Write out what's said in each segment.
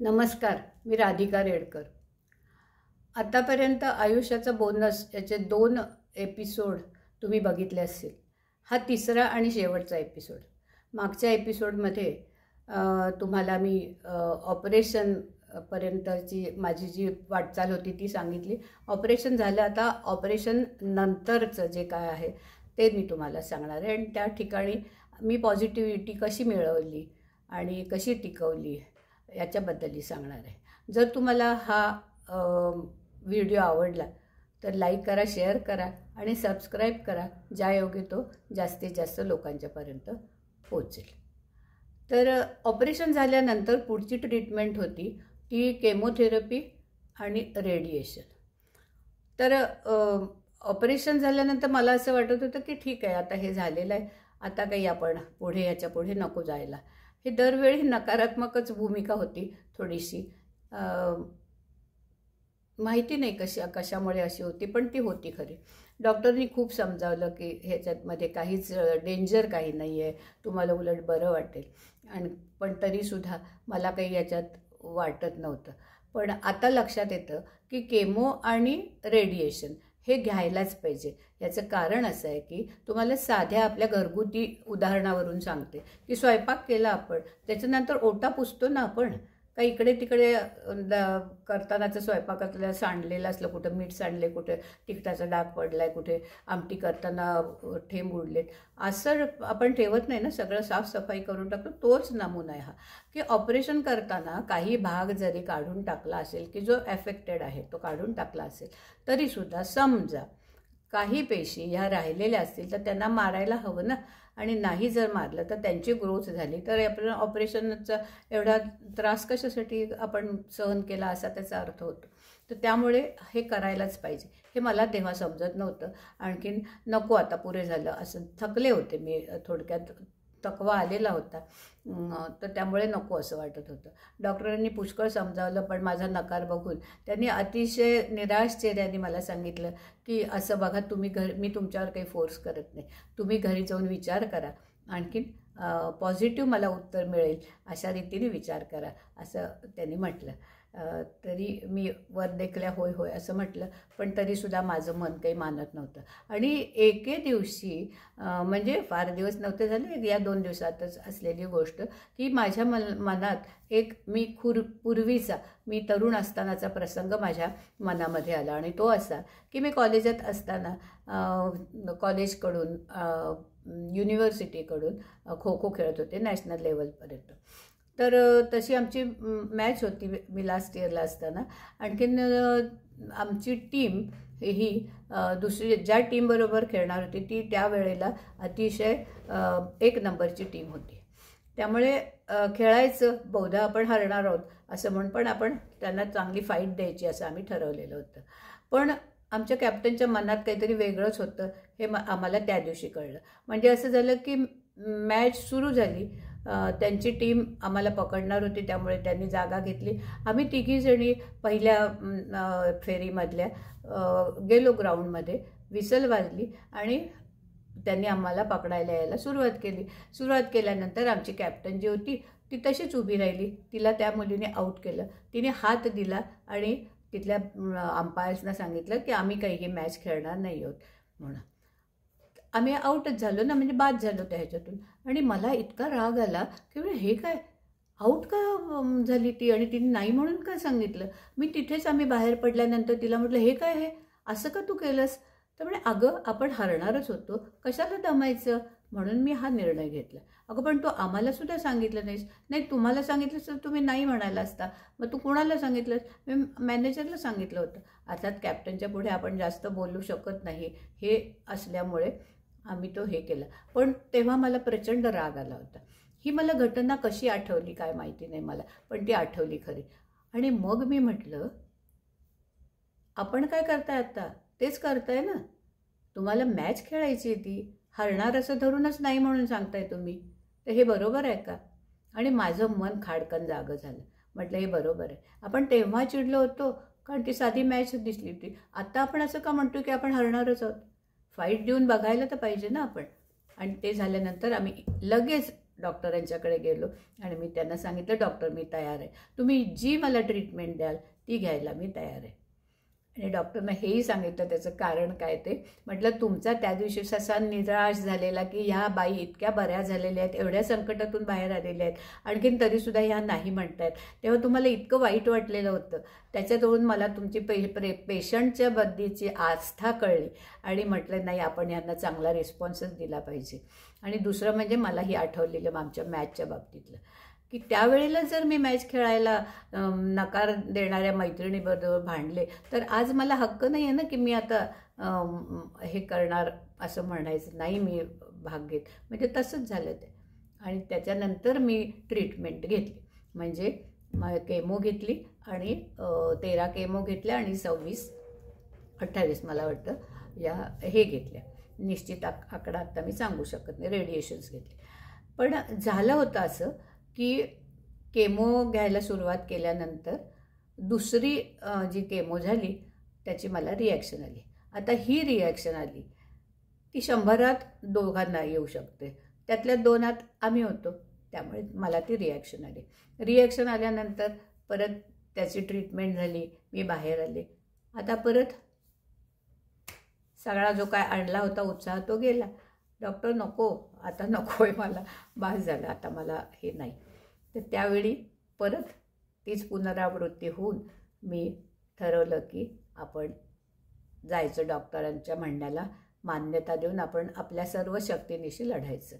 नमस्कार, मी राधिका रेडकर. आतापर्यंत आयुष्याचा बोनस याचे 2 एपिसोड तुम्ही बघितले असतील. हा तिसरा आणि शेवटचा एपिसोड. मागच्या एपिसोडमध्ये तुम्हाला मी ऑपरेशनपर्यंतची माझी जी वाटचाल होती ती सांगितली. ऑपरेशन झालं, आता ऑपरेशन नंतरचं जे काय आहे ते मी तुम्हाला सांगणार आहे. आणि त्या ठिकाणी मी पॉझिटिव्हिटी कशी मिळवली आणि कशी टिकवली याच्याबद्दलही सांगणार आहे. जर तुम्हाला हा व्हिडिओ आवडला तर लाईक करा, शेअर करा आणि सबस्क्राईब करा, ज्यायोगे तो जास्तीत जास्त लोकांच्यापर्यंत पोहोचेल. तर ऑपरेशन झाल्यानंतर पुढची ट्रीटमेंट होती ती केमोथेरपी आणि रेडिएशन. तर ऑपरेशन झाल्यानंतर मला असं वाटत होतं की ठीक आहे, आता हे झालेलं आहे, आता काही आपण ह्याच्या पुढे नको जायला. ही दरवेळी नकारात्मकच भूमिका होती थोडीशी. माहिती नाही कशामुळे अशी होती, पण ती होती खरी. डॉक्टरनी खूप समजावलं की ह्याच्यामध्ये काहीच डेंजर काही नाही आहे, तुम्हाला उलट बरं वाटेल. पण तरीसुद्धा मला काही याच्यात वाटत नव्हतं. पण आता लक्षात येतं की केमो आणि रेडिएशन हे घ्यायलाच पाहिजे. याचं कारण असं आहे की तुम्हाला साध्या आपल्या घरगुती उदाहरणावरून सांगते की स्वयंपाक केला आपण, त्याच्यानंतर ओटा पुसतो ना आपण, का इकडे तिकडे करतानाचं स्वयंपाकातलं सांडलेलं असलं, कुठं मीठ सांडले, कुठे तिखटाचा डाग पडलाय, कुठे आमटी करताना ठेंब उडलेत, असं आपण ठेवत नाही ना. सगळं साफसफाई करून टाकतो. तोच नमुना आहे हा की ऑपरेशन करताना काही भाग जरी काढून टाकला असेल की जो ॲफेक्टेड आहे तो काढून टाकला असेल तरीसुद्धा समजा काही पेशी ह्या राहिलेल्या असतील तर त्यांना मारायला हवं ना. आणि नाही जर मारलं तर त्यांची ग्रोथ झाली तर आपण ऑपरेशनचा एवढा त्रास कशासाठी आपण सहन केला असा त्याचा अर्थ होतो. तर त्यामुळे हे करायलाच पाहिजे. हे मला तेव्हा समजत नव्हतं. आणखीन नको आता पुरे झालं असं थकले होते मी, थोडक्यात थकवा आलेला होता. तर त्यामुळे नको असं वाटत होतं. डॉक्टरांनी पुष्कळ समजावलं, पण माझा नकार बघून त्यांनी अतिशय निराश चेहऱ्याने मला सांगितलं की असं बघा, मी तुमच्यावर काही फोर्स करत नाही, तुम्ही घरी जाऊन विचार करा, आणखीन पॉझिटिव्ह मला उत्तर मिळेल अशा रीतीने विचार करा, असं त्यांनी म्हटलं. तरी मी वर देखल्या होय होय असं म्हटलं, पण तरीसुद्धा माझं मन काही मानत नव्हतं. आणि एके दिवशी, म्हणजे फार दिवस नव्हते झाले, या 2 दिवसातच असलेली गोष्ट, की माझ्या मनात एक पूर्वीचा मी तरुण असतानाचा प्रसंग माझ्या मनामध्ये आला. आणि तो असा की मी कॉलेजात असताना कॉलेजकडून युनिव्हर्सिटीकडून खो खो खेळत होते नॅशनल लेवलपर्यंत. तर तशी आमची मॅच होती मी लास्ट इयरला असताना. आणखीन आमची टीम ही दुसरी ज्या टीमबरोबर खेळणार होती ती त्यावेळेला अतिशय 1 नंबरची टीम होती. त्यामुळे खेळायचं, बहुधा आपण हरणार आहोत असं म्हणून, पण आपण त्यांना चांगली फाईट द्यायची असं आम्ही ठरवलेलं होतं. पण आमच्या कॅप्टनच्या मनात काहीतरी वेगळंच होतं हे आम्हाला त्या दिवशी कळलं. म्हणजे असं झालं की मॅच सुरू झाली, त्यांची टीम आम्हाला पकडणार होती, त्यामुळे त्यांनी जागा घेतली. आम्ही तिघीजणी पहिल्या फेरीमधल्या गेलो ग्राउंडमध्ये, विसल वाजली आणि त्यांनी आम्हाला पकडायला यायला सुरुवात केली. सुरुवात केल्यानंतर आमची कॅप्टन जी होती ती तशीच उभी राहिली. तिला त्या मुलीने आऊट केलं. तिने हात दिला आणि तिथल्या अंपायर्सना सांगितलं की आम्ही काही ही मॅच खेळणार नाही आहोत म्हणून. आम्ही आऊटच झालो ना, म्हणजे बाद झालो त्या ह्याच्यातून. आणि मला इतका राग आला की हे काय, आऊट का झाली ती, आणि तिने नाही म्हणून का सांगितलं. मी तिथेच, आम्ही बाहेर पडल्यानंतर तिला म्हटलं, हे काय, हे असं का तू केलंस. तर म्हणे, अगं आपण हरणारच होतो, कशाला दमायचं, म्हणून मी हा निर्णय घेतला. अगं पण तू आम्हाला सुद्धा सांगितलं नाहीस. नाही, तुम्हाला सांगितलंस तर तुम्ही नाही म्हणाला असता, मग तू कोणाला सांगितलंस. मी मॅनेजरला सांगितलं होतं. अर्थात कॅप्टनच्या पुढे आपण जास्त बोलू शकत नाही हे असल्यामुळे आम्ही तो हे केला. पण तेव्हा मला प्रचंड राग आला होता. ही मला घटना कशी आठवली काय माहिती नाही मला, पण ती आठवली खरी. आणि मग मी म्हटलं, आपण काय करताय आता, तेच करताय ना. तुम्हाला मॅच खेळायची ती, हरणार असं धरूनच नाही म्हणून सांगताय तुम्ही, तर हे बरोबर आहे का. आणि माझं मन खाडकन जागं झालं. म्हटलं, हे बरोबर आहे. आपण तेव्हा चिडलो होतो कारण ती साधी मॅच दिसली होती. आता आपण असं का म्हणतो की आपण हरणारच आहोत. फाईट देऊन बघायला तर पाहिजे ना आपण. आणि ते झाल्यानंतर आम्ही लगेच डॉक्टरांच्याकडे गेलो आणि मी त्यांना सांगितलं, डॉक्टर मी तयार आहे, तुम्ही जी मला ट्रीटमेंट द्याल ती घ्यायला मी तयार आहे. आणि डॉक्टरनं हेही सांगितलं त्याचं कारण काय ते. म्हटलं तुमचा त्या दिवशी असा निराश झालेला की ह्या बाई इतक्या बऱ्या झालेल्या आहेत, एवढ्या संकटातून बाहेर आलेल्या आहेत, आणखीन तरीसुद्धा ह्या नाही म्हणतायत, तेव्हा तुम्हाला इतकं वाईट वाटलेलं होतं. त्याच्यातून मला तुमची पेशंटच्या बद्दलची आस्था कळली आणि म्हटलं नाही, आपण यांना चांगला रिस्पॉन्सच दिला पाहिजे. आणि दुसरं म्हणजे मलाही आठवलेलं आमच्या मॅचच्या बाबतीतलं की त्यावेळेला जर मी मॅच खेळायला नकार देणाऱ्या मैत्रिणीबरोबर भांडले तर आज मला हक्क नाही आहे ना की मी आता हे करणार असं म्हणायचं नाही, मी भाग घेत. म्हणजे तसंच झालं ते. आणि त्याच्यानंतर मी ट्रीटमेंट घेतली, म्हणजे केमो घेतली आणि 13 केमो घेतल्या आणि 26-28 मला वाटतं या हे घेतल्या. निश्चित आकडा आत्ता मी सांगू शकत नाही. रेडिएशन्स घेतले. पण झालं होतं असं की केमो घ्यायला सुरुवात केल्यानंतर दुसरी जी केमो झाली त्याची मला रिॲक्शन आली. आता ही रिॲक्शन आली ती 100त दोघांना येऊ शकते, त्यातल्या 2त आम्ही होतो, त्यामुळे मला ती रिॲक्शन आली. रिॲक्शन आल्यानंतर परत त्याची ट्रीटमेंट झाली, मी बाहेर आले. आता परत सगळा जो काय आणला होता उत्साह तो गेला. डॉक्टर नको, आता नको आहे मला, बास झालं, आता मला हे नाही. तर त्यावेळी परत तीच पुनरावृत्ती होऊन मी ठरवलं की आपण जायचं, डॉक्टरांच्या म्हणण्याला मान्यता देऊन आपण आपल्या सर्व शक्तीनिशी लढायचं.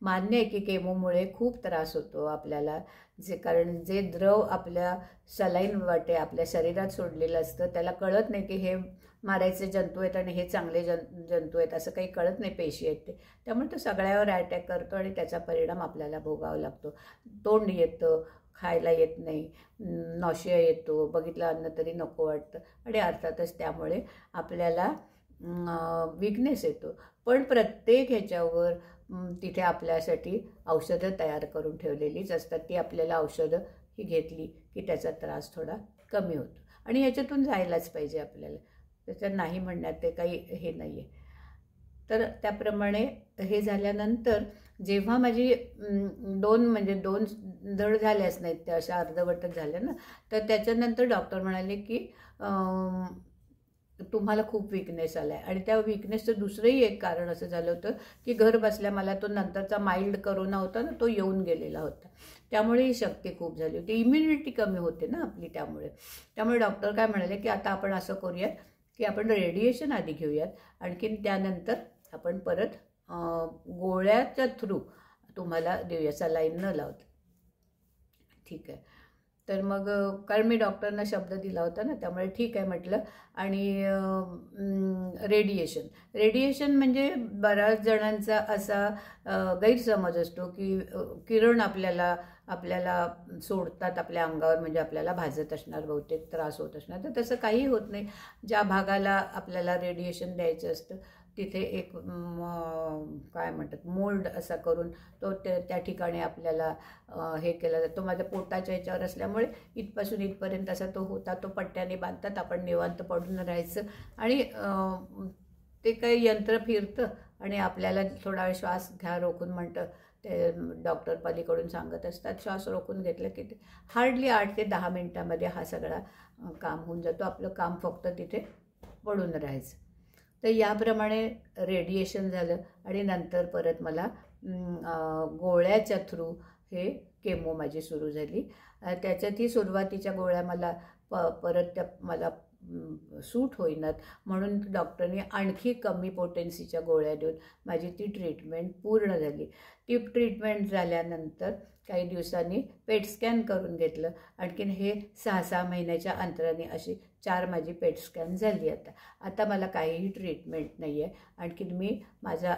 मान्य आहे की केमोमुळे खूप त्रास होतो आपल्याला, कारण जे द्रव आपल्या सलाईन वाटे आपल्या शरीरात सोडलेलं असतं त्याला कळत नाही की हे मारायचे जंतू आहेत आणि हे चांगले जंतू आहेत, असं काही कळत नाही, पेशी आहेत ते. त्यामुळे तो सगळ्यावर अटॅक करतो आणि त्याचा परिणाम आपल्याला भोगावा लागतो. तोंड येतं, खायला येत नाही, नॉशिया येतो, बघितलं अन्न तरी नको वाटतं आणि अर्थातच त्यामुळे आपल्याला विकनेस येतो. पण प्रत्येक ह्याच्यावर तिथे आपल्यासाठी औषधं तयार करून ठेवलेलीच असतात. ती आपल्याला औषधं ही घेतली की त्याचा त्रास थोडा कमी होतो आणि ह्याच्यातून जायलाच पाहिजे आपल्याला. त्याच्यात नाही म्हणण्यात ते काही हे नाही आहे. तर त्याप्रमाणे हे झाल्यानंतर जेव्हा माझी 2 धड झाल्याच नाहीत, त्या अशा अर्धवटच झाल्या ना, तर त्याच्यानंतर डॉक्टर म्हणाले की तुम्हाला खूप विकनेस आला आहे. आणि त्या विकनेसचं दुसरंही एक कारण असं झालं होतं की घर बसल्या मला तो नंतरचा माइल्ड कोरोना होता ना, तो येऊन गेलेला होता, त्यामुळे ही शक्ती खूप झाली होती, इम्युनिटी कमी होते ना आपली. त्यामुळे डॉक्टर काय म्हणाले की आता आपण असं करूयात की आपण रेडिएशन आधी घेऊयात, आणखीन त्यानंतर आपण परत गोळ्याच्या थ्रू तुम्हाला देऊया, सलाईन न लावता. ठीक आहे. तर मग कारण मी डॉक्टरना शब्द दिला होता ना, त्यामुळे ठीक आहे म्हटलं. आणि रेडिएशन म्हणजे बऱ्याच जणांचा असा गैरसमज असतो की किरण आपल्याला सोडतात आपल्या अंगावर, म्हणजे आपल्याला भाजत असणार, बहुतेक त्रास होत असणार. तर तसं काही होत नाही. ज्या भागाला आपल्याला रेडिएशन द्यायचं असतं तिथे एक काय म्हणतात मोल्ड असा करून तो त्या ठिकाणी आपल्याला हे केला जातो. माझ्या पोटाच्या ह्याच्यावर असल्यामुळे इथपासून इथपर्यंत असा तो होता, तो पट्ट्याने बांधतात, आपण निवांत पडून राहायचं आणि ते काही यंत्र फिरतं आणि आपल्याला थोडा वेळ श्वास घ्या रोखून म्हणतं, ते डॉक्टर पलीकडून सांगत असतात. श्वास रोखून घेतलं की ते हार्डली 8 ते 10 मिनटामध्ये हा सगळा काम होऊन जातो. आपलं काम फक्त तिथे पडून राहायचं. तर याप्रमाणे रेडिएशन झालं आणि नंतर परत मला गोळ्याच्या थ्रू हे केमो माझी सुरू झाली. त्याच्यातही सुरुवातीच्या गोळ्या मला परत त्या मला सूट होईनात, म्हणून डॉक्टरने आणखी कमी पोटेन्सीच्या गोळ्या देऊन माझी ती ट्रीटमेंट पूर्ण झाली. ती ट्रीटमेंट झाल्यानंतर काही दिवसांनी पेट स्कॅन करून घेतलं. आणखीन हे 6-6 महिन्याच्या अंतराने अशी 4 माझी पेट स्कॅन झाली. आता मला काहीही ट्रीटमेंट नाही आहे. आणखीन मी माझा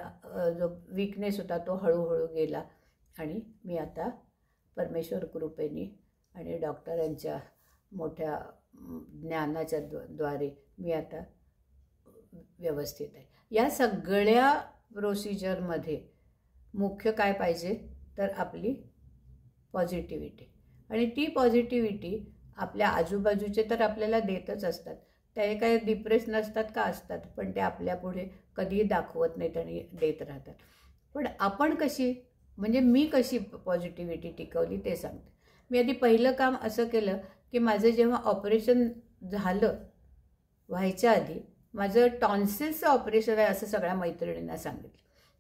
जो विकनेस होता तो हळूहळू गेला आणि मी आता परमेश्वर कृपेने आणि डॉक्टरांच्या मोठ्या ज्ञानाच्या द्वारे मी आता व्यवस्थित आहे. या सगळ्या प्रोसिजरमध्ये मुख्य काय पाहिजे तर आपली पॉझिटिव्हिटी. आणि ती पॉझिटिव्हिटी आपल्या आजूबाजूचे तर आपल्याला देतच असतात, ते काय डिप्रेस नसतात का, असतात, पण ते आपल्यापुढे कधीही दाखवत नाहीत आणि देत राहतात. पण आपण कशी म्हणजे मी कशी पॉझिटिव्हिटी टिकवली ते सांगते. मी आधी पहिलं काम असं केलं की माझं जेव्हा ऑपरेशन झालं व्हायच्या आधी माझं टॉन्सिलचं ऑपरेशन आहे असं सगळ्या मैत्रिणींना सांगितलं.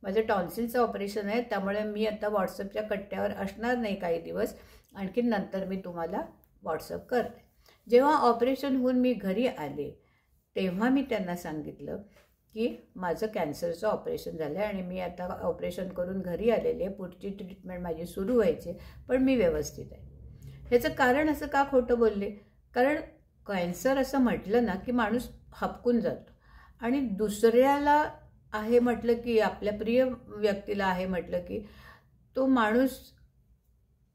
माझं टॉन्सिलचं ऑपरेशन आहे, त्यामुळे मी आता व्हॉट्सअपच्या कट्ट्यावर असणार नाही काही दिवस, आणखीन नंतर मी तुम्हाला व्हॉट्सअप करते. जेव्हा ऑपरेशन होऊन मी घरी आले तेव्हा मी त्यांना सांगितलं की माझं कॅन्सरचं ऑपरेशन झालं आहे आणि मी आता ऑपरेशन करून घरी आलेले आहे, पुढची ट्रीटमेंट माझी सुरू व्हायची, पण मी व्यवस्थित आहे. ह्याचं कारण असं का खोटं बोलले? कारण कॅन्सर असं म्हटलं ना की माणूस हबकून जातो, आणि दुसऱ्याला आहे म्हटलं की, आपल्या प्रिय व्यक्तीला आहे म्हटलं की तो माणूस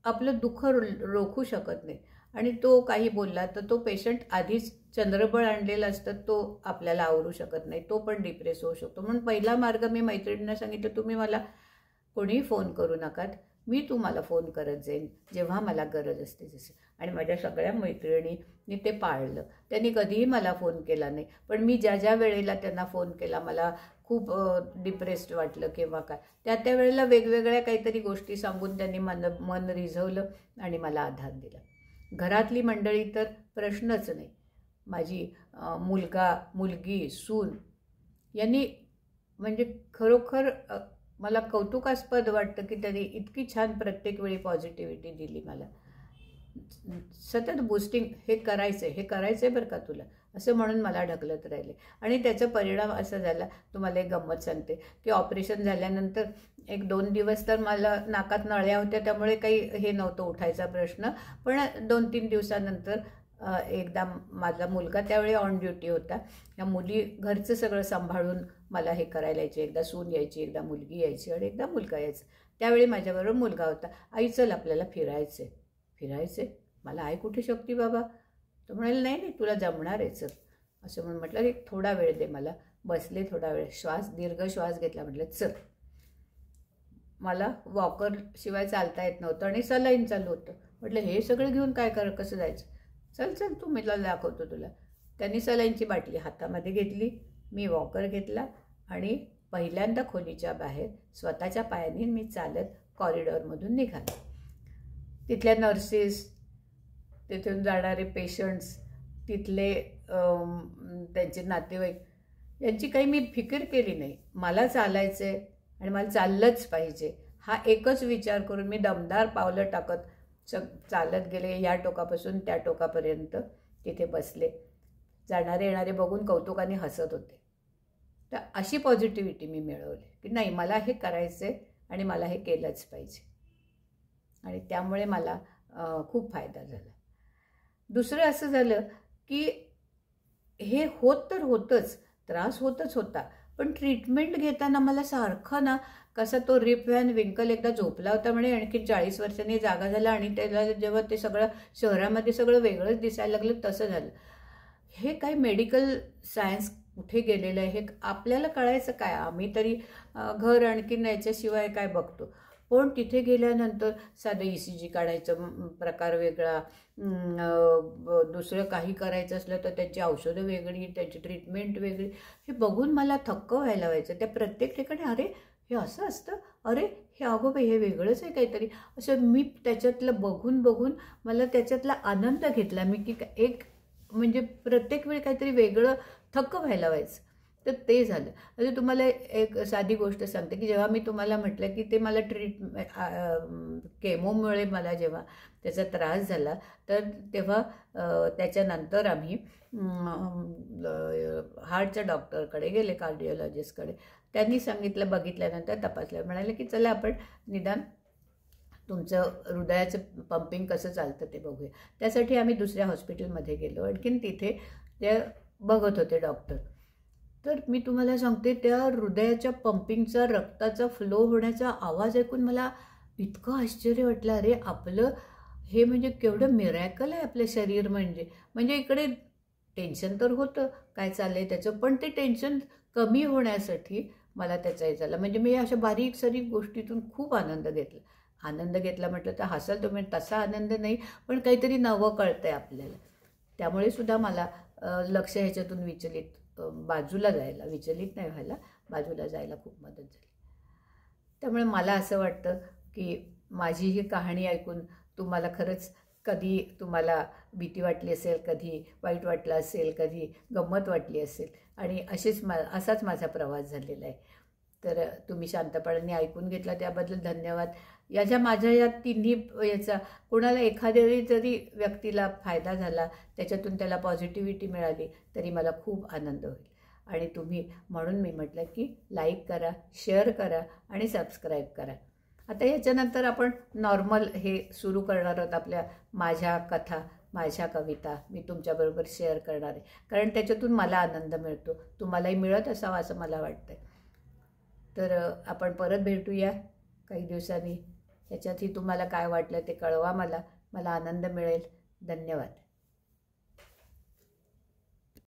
आपलं दुःख रोखू शकत नाही, आणि तो काही बोलला तर तो पेशंट आधीच चंद्रबळ आणलेला असतं, तो आपल्याला आवरू शकत नाही, तो पण डिप्रेस होऊ शकतो. म्हणून पहिला मार्ग मी मैत्रिणींना सांगितलं, तुम्ही मला कोणीही फोन करू नकात, मी तुम्हाला फोन करत जाईन जेव्हा मला गरज असते जसे. आणि माझ्या सगळ्या मैत्रिणींनी ते पाळलं. त्यांनी कधीही मला फोन केला नाही, पण मी ज्या ज्या वेळेला त्यांना फोन केला मला खूप डिप्रेस्ड वाटलं किंवा काय, त्या वेळेला वेगवेगळ्या काहीतरी गोष्टी सांगून त्यांनी मन रिझवलं आणि मला आधार दिला. घरातली मंडळी तर प्रश्नच नाही. माझी मुलगा, मुलगी, सून यांनी म्हणजे खरोखर मला कौतुकास्पद वाटतं की त्यांनी इतकी छान प्रत्येक वेळी पॉझिटिव्हिटी दिली मला. सतत बूस्टिंग, हे करायचं आहे बरं का तुला, असं म्हणून मला ढकलत राहिले. आणि त्याचा परिणाम असा झाला, तुम्हाला एक गंमत सांगते की ऑपरेशन झाल्यानंतर 1-2 दिवस तर मला नाकात नळ्या होत्या, त्यामुळे काही हे नव्हतं उठायचा प्रश्न. पण 2-3 दिवसानंतर एकदा माझा मुलगा त्यावेळी ऑन ड्युटी होता, या मुली घरचं सगळं सांभाळून मला हे करायला यायचे. एकदा सून यायची, एकदा मुलगी यायची आणि एकदा मुलगा यायचा. त्यावेळी माझ्याबरोबर मुलगा होता. आई चल आपल्याला फिरायचे. मला आहे कुठे शक्ती बाबा. तो म्हणाले नाही तुला जमणार आहे चल. असं म्हणून म्हटलं एक थोडा वेळ दे मला. बसले थोडा वेळ, दीर्घ श्वास घेतला, म्हटलं चल. मला वॉकर शिवाय चालता येत नव्हतं आणि सलाईन चालू होतं. म्हटलं हे सगळं घेऊन कसं जायचं. चल तू मी दाखवतो तुला. त्यांनी सलाईनची बाटली हातामध्ये घेतली, मी वॉकर घेतला आणि पहिल्यांदा खोलीच्या बाहेर स्वतःच्या पायाने मी चालत कॉरिडॉरमधून निघाले. तिथल्या नर्सेस, तिथून जाणारे पेशंट्स, तिथले त्यांचे नातेवाईक यांची काही मी फिकीर केली नाही. मला चालायचं आहे आणि मला चाललंच पाहिजे हा एकच विचार करून मी दमदार पावलं टाकत चालत गेले. या टोकापासून त्या टोकापर्यंत तिथे बसले. जाणारे येणारे बघून कौतुकाने हसत होते. तर अशी पॉझिटिव्हिटी मी मिळवली की नाही मला हे करायचं आहे आणि मला हे केलंच पाहिजे. आणि त्यामुळे मला खूप फायदा झाला. दुसरं असं झालं की हे तर होतंच, त्रास होतच होता, पण ट्रीटमेंट घेताना मला सारखं ना कसा तो रिप व्हॅन विंकल एकदा झोपला होता म्हणे, आणखी 40 वर्षांनी जागा झाला आणि त्याला जेव्हा ते सगळं शहरामध्ये सगळं वेगळंच दिसायला लागलं तसं झालं. हे काही मेडिकल सायन्स कुठे गेलेलं आहे हे आपल्याला कळायचं काय. आम्ही तरी घर आणखीन याच्याशिवाय काय बघतो. पण तिथे गेल्यानंतर साधं ECG काढायचं प्रकार वेगळा, दुसरं काही करायचं असलं तर त्यांची औषधं वेगळी, त्यांची ट्रीटमेंट वेगळी. हे बघून मला थक्क व्हायला व्हायचं. त्या प्रत्येक ठिकाणी अरे हे असं असतं, अरे हे अगो बाई हे वेगळंच आहे काहीतरी, असं मी त्याच्यातलं बघून मला त्याच्यातला आनंद घेतला मी की एक म्हणजे प्रत्येक वेळी काहीतरी वेगळं थक्क व्हायला व्हायचं. तर ते झालं. म्हणजे तुम्हाला एक साधी गोष्ट सांगते की जेव्हा मी तुम्हाला म्हटलं की ते मला केमोमुळे मला जेव्हा त्याचा त्रास झाला तर तेव्हा त्याच्यानंतर आम्ही हार्टच्या डॉक्टरकडे गेले, कार्डिओलॉजिस्टकडे. त्यांनी सांगितलं, बघितल्यानंतर तपासलं, म्हणाले की चला आपण निदान तुमचं हृदयाचं पंपिंग कसं चालतं ते बघूया. त्यासाठी आम्ही दुसऱ्या हॉस्पिटलमध्ये गेलो. आणखीन तिथे ते बघत होते डॉक्टर. तर मी तुम्हाला सांगते त्या हृदयाच्या पंपिंगचा, रक्ताचा फ्लो होण्याचा आवाज ऐकून मला इतकं आश्चर्य वाटलं. अरे आपलं हे म्हणजे केवढं मिरॅकल आहे आपलं शरीर. म्हणजे इकडे टेन्शन तर होतं काय चाललंय त्याचं, पण ते टेन्शन कमी होण्यासाठी मला त्याचा हे झाला. म्हणजे मी अशा बारीक सारीक गोष्टीतून खूप आनंद घेतला म्हटलं तर हसाल तुम्ही. तसा आनंद नाही, पण काहीतरी नवं कळतंय आपल्याला. त्यामुळे सुद्धा मला लक्ष ह्याच्यातून बाजूला जायला, विचलित नाही व्हायला, बाजूला जायला खूप मदत झाली. त्यामुळे मला असं वाटतं की माझी ही कहाणी ऐकून तुम्हाला खरंच कधी तुम्हाला भीती वाटली असेल, कधी वाईट वाटलं असेल, कधी गंमत वाटली असेल आणि असाच माझा प्रवास झालेला आहे. तर तुम्ही शांतपणाने ऐकून घेतला त्याबद्दल धन्यवाद. माझ्या या तिन्ही याचा कोणाला एखाद्या जरी व्यक्तीला फायदा झाला, त्याच्यातून त्याला पॉझिटिव्हिटी मिळाली तरी मला खूप आनंद होईल. आणि तुम्ही म्हणून मी म्हटलं की लाईक करा, शेअर करा आणि सबस्क्राईब करा. आता याच्यानंतर आपण नॉर्मल हे सुरू करणार आहोत. माझ्या कथा, माझ्या कविता मी तुमच्याबरोबर शेअर करणार आहे, कारण त्याच्यातून मला आनंद मिळतो, तुम्हालाही मिळत असावा असं मला वाटतं. तर आपण परत भेटूया काही दिवसांनी. ह्याच्यातही तुम्हाला काय वाटलं ते कळवा मला आनंद मिळेल. धन्यवाद.